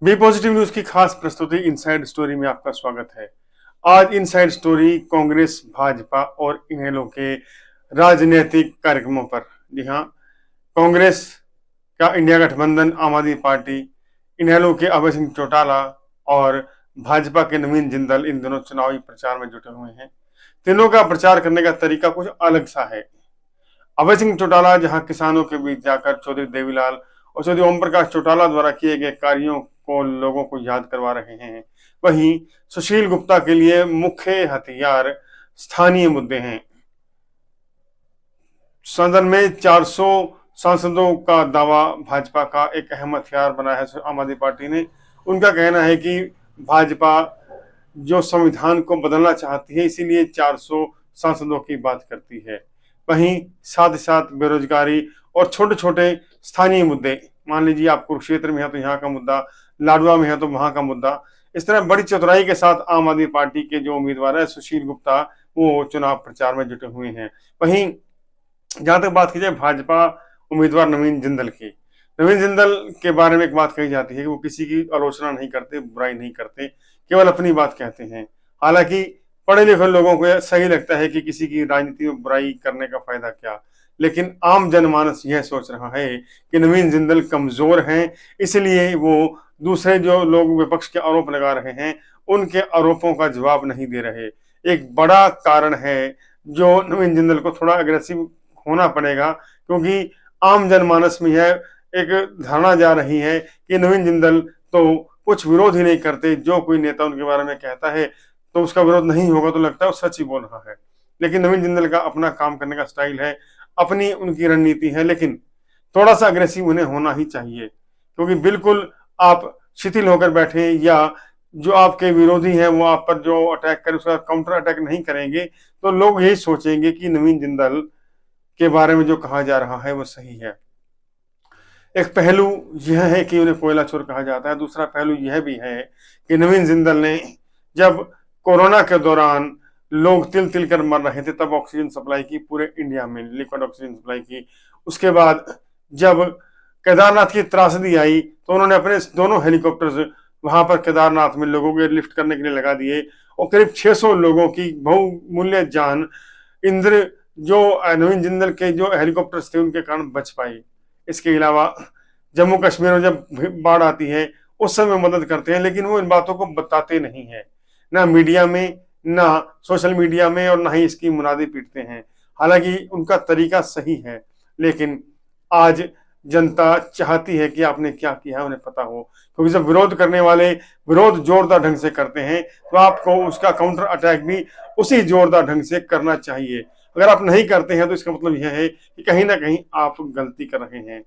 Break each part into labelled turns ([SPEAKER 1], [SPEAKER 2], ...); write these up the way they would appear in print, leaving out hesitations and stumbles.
[SPEAKER 1] B positive news की खास प्रस्तुति इनसाइड स्टोरी में आपका स्वागत है। आज इनसाइड स्टोरी कांग्रेस, भाजपा और इनेलो के राजनीतिक कार्यक्रमों पर। जी हाँ, कांग्रेस का इंडिया गठबंधन, आम आदमी पार्टी, इनेलो के अभय सिंह चौटाला और भाजपा के नवीन जिंदल इन दोनों चुनावी प्रचार में जुटे हुए हैं। तीनों का प्रचार करने का तरीका कुछ अलग सा है। अभय सिंह चौटाला जहां किसानों के बीच जाकर चौधरी देवीलाल और चौधरी ओम प्रकाश चौटाला द्वारा किए गए कार्यों को लोगों को याद करवा रहे हैं, वहीं सुशील गुप्ता के लिए मुख्य हथियार स्थानीय मुद्दे हैं। सदन में 400 सांसदों का दावा भाजपा का एक अहम हथियार बना है आम आदमी पार्टी ने। उनका कहना है कि भाजपा जो संविधान को बदलना चाहती है, इसीलिए 400 सांसदों की बात करती है। वहीं साथ ही साथ बेरोजगारी और छोटे छोटे स्थानीय मुद्दे, मान लीजिए आप कुरुक्षेत्र में है तो यहाँ का मुद्दा, लाडवा में है तो वहां का मुद्दा, इस तरह बड़ी चतुराई के साथ आम आदमी पार्टी के जो उम्मीदवार है सुशील गुप्ता, वो चुनाव प्रचार में जुटे हुए हैं। वहीं जहां तक बात की जाए भाजपा उम्मीदवार नवीन जिंदल की, नवीन जिंदल के बारे में एक बात कही जाती है कि वो किसी की आलोचना नहीं करते, बुराई नहीं करते, केवल अपनी बात कहते हैं। हालांकि पढ़े लिखे लोगों को सही लगता है कि किसी की राजनीति में बुराई करने का फायदा क्या, लेकिन आम जनमानस यह सोच रहा है कि नवीन जिंदल कमजोर हैं, इसलिए वो दूसरे जो लोग विपक्ष के आरोप लगा रहे हैं उनके आरोपों का जवाब नहीं दे रहे। एक बड़ा कारण है जो नवीन जिंदल को थोड़ा अग्रेसिव होना पड़ेगा, क्योंकि आम जनमानस में यह एक धारणा जा रही है कि नवीन जिंदल तो कुछ विरोध ही नहीं करते, जो कोई नेता उनके बारे में कहता है तो उसका विरोध नहीं होगा तो लगता है वो सच ही बोल रहा है। लेकिन नवीन जिंदल का अपना काम करने का स्टाइल है, अपनी उनकी रणनीति है, लेकिन थोड़ा सा अग्रेसिव उन्हें होना ही चाहिए, क्योंकि बिल्कुल आप शिथिल होकर बैठे या जो आपके विरोधी हैं वो आप पर जो अटैक करे उसका काउंटर अटैक नहीं करेंगे तो लोग यही सोचेंगे कि नवीन जिंदल के बारे में जो कहा जा रहा है वो सही है। एक पहलू यह है कि उन्हें कोयला चोर कहा जाता है, दूसरा पहलू यह भी है कि नवीन जिंदल ने जब कोरोना के दौरान लोग तिल तिल कर मर रहे थे तब ऑक्सीजन सप्लाई की, पूरे इंडिया में लिक्विड ऑक्सीजन सप्लाई की। उसके बाद जब केदारनाथ की त्रासदी आई तो उन्होंने अपने दोनों हेलीकॉप्टर्स वहां पर केदारनाथ में लोगों को लिफ्ट करने के लिए लगा दिए और करीब 600 लोगों की बहुमूल्य जान इंद्र जो नवीन जिंदल के जो हेलीकॉप्टर्स थे उनके कारण बच पाई। इसके अलावा जम्मू कश्मीर में जब बाढ़ आती है उस समय मदद करते हैं, लेकिन वो इन बातों को बताते नहीं है, ना मीडिया में, ना सोशल मीडिया में, और ना ही इसकी मुनादी पीटते हैं। हालांकि उनका तरीका सही है, लेकिन आज जनता चाहती है कि आपने क्या किया है उन्हें पता हो, क्योंकि जब विरोध करने वाले विरोध जोरदार ढंग से करते हैं तो आपको उसका काउंटर अटैक भी उसी जोरदार ढंग से करना चाहिए। अगर आप नहीं करते हैं तो इसका मतलब यह है कि कहीं ना कहीं आप गलती कर रहे हैं।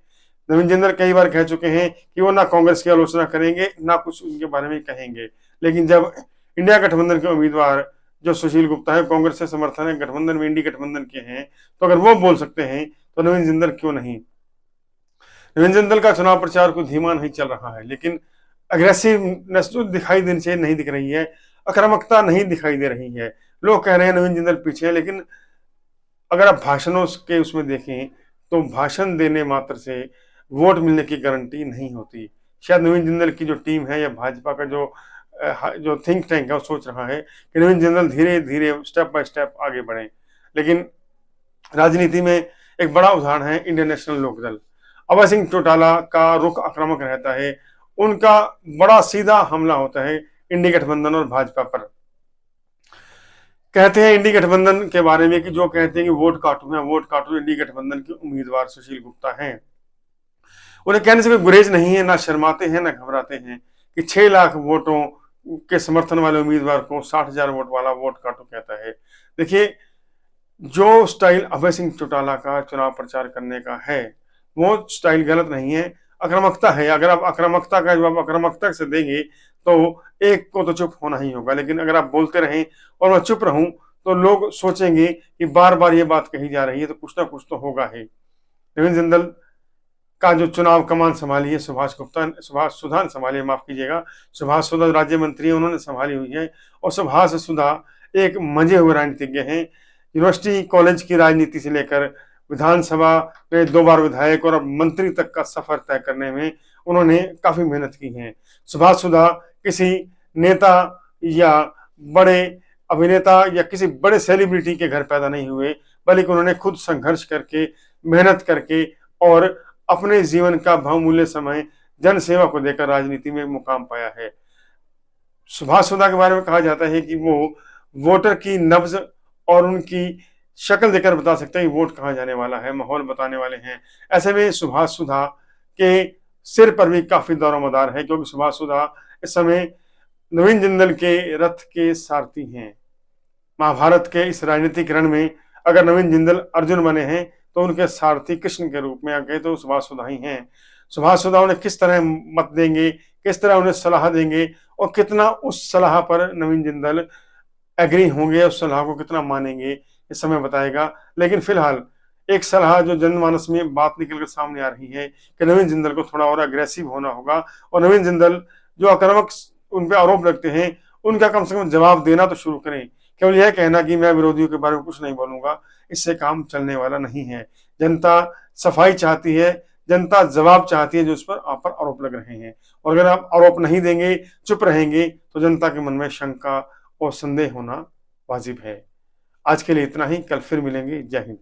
[SPEAKER 1] नवीन जिंदल कई बार कह चुके हैं कि वो ना कांग्रेस की आलोचना करेंगे ना कुछ उनके बारे में कहेंगे, लेकिन जब इंडिया गठबंधन के उम्मीदवार जो सुशील गुप्ता है, कांग्रेस से समर्थन है, गठबंधन में इंडी गठबंधन के हैं, तो अगर वो बोल सकते हैं तो नवीन जिंदल क्यों नहीं। नवीन जिंदल का चुनाव प्रचार कुछ धीमा नहीं चल रहा है, लेकिन अग्रेसिवनेस जो दिखाई देनी चाहिए नहीं दिख रही है, आक्रामकता नहीं दिखाई दे रही है। लोग कह रहे हैं नवीन जिंदल पीछे है, लेकिन अगर आप भाषणों के उसमें देखें तो भाषण देने मात्र से वोट मिलने की गारंटी नहीं होती। शायद नवीन जिंदल की जो टीम है या भाजपा का जो थिंक टैंक है वो सोच रहा है कि नवीन जिंदल धीरे धीरे स्टेप बाय स्टेप आगे बढ़े, लेकिन राजनीति में एक बड़ा उदाहरण है इंडियन नेशनल लोकदल। अभय सिंह चौटाला का रुख आक्रामक रहता है, उनका बड़ा सीधा हमला होता है इंडी गठबंधन और भाजपा पर। कहते हैं इंडी गठबंधन के बारे में कि जो कहते हैं कि वोट काटू, वोट काटू, इंडी गठबंधन के उम्मीदवार सुशील गुप्ता हैं। उन्हें कहने से कोई गुरेज नहीं है, ना शर्माते हैं ना घबराते हैं कि 6 लाख वोटों के समर्थन वाले उम्मीदवार को 60,000 वोट वाला वोट काटू कहता है। देखिए, जो स्टाइल अभय सिंह चौटाला का चुनाव प्रचार करने का है वो स्टाइल गलत नहीं है, आक्रामकता है। अगर आप आक्रामकता का जवाब आक्रामकता से देंगे तो एक को तो चुप होना ही होगा, लेकिन अगर आप बोलते रहें और मैं चुप रहूं तो लोग सोचेंगे कि बार बार ये बात कही जा रही है तो कुछ ना कुछ तो होगा ही। नवीन जिंदल का जो चुनाव कमान संभाली है सुभाष सुधा ने संभाली है, माफ कीजिएगा, सुभाष सुधा राज्य मंत्री उन्होंने संभाली हुई है, और सुभाष सुधा एक मंजे हुए राजनीतिज्ञ हैं। यूनिवर्सिटी कॉलेज की राजनीति से लेकर विधानसभा में 2 बार विधायक और अब मंत्री तक का सफर तय करने में उन्होंने काफी मेहनत की है। सुभाष सुधा किसी नेता या बड़े अभिनेता या किसी बड़े सेलिब्रिटी के घर पैदा नहीं हुए, बल्कि उन्होंने खुद संघर्ष करके, मेहनत करके और अपने जीवन का बहुमूल्य समय जन सेवा को देकर राजनीति में मुकाम पाया है। सुभाष सुधा के बारे में कहा जाता है कि वो वोटर की नब्ज और उनकी शक्ल देखकर बता सकते हैं कि वोट कहाँ जाने वाला है, माहौल बताने वाले हैं। ऐसे में सुभाष सुधा के सिर पर भी काफी दारोमदार है, क्योंकि सुभाष सुधा इस समय नवीन जिंदल के रथ के सारथी हैं। महाभारत के इस राजनीतिक रण में अगर नवीन जिंदल अर्जुन बने हैं, तो उनके सारथी कृष्ण के रूप में आगे तो सुभाष सुधा ही हैं। सुभाष सुधा उन्हें किस तरह मत देंगे, किस तरह उन्हें सलाह देंगे और कितना उस सलाह पर नवीन जिंदल एग्री होंगे, उस सलाह को कितना मानेंगे, ये समय बताएगा। लेकिन फिलहाल एक सलाह जो जनमानस में बात निकल कर सामने आ रही है कि नवीन जिंदल को थोड़ा और अग्रेसिव होना होगा और नवीन जिंदल जो आक्रामक उन पर आरोप लगते हैं, उनका कम से कम जवाब देना तो शुरू करें। केवल यह कहना कि मैं विरोधियों के बारे में कुछ नहीं बोलूंगा, इससे काम चलने वाला नहीं है। जनता सफाई चाहती है, जनता जवाब चाहती है जो उस पर आप पर आरोप लग रहे हैं। और अगर आप आरोप नहीं देंगे, चुप रहेंगे, तो जनता के मन में शंका और संदेह होना वाजिब है। आज के लिए इतना ही, कल फिर मिलेंगे। जय हिंद।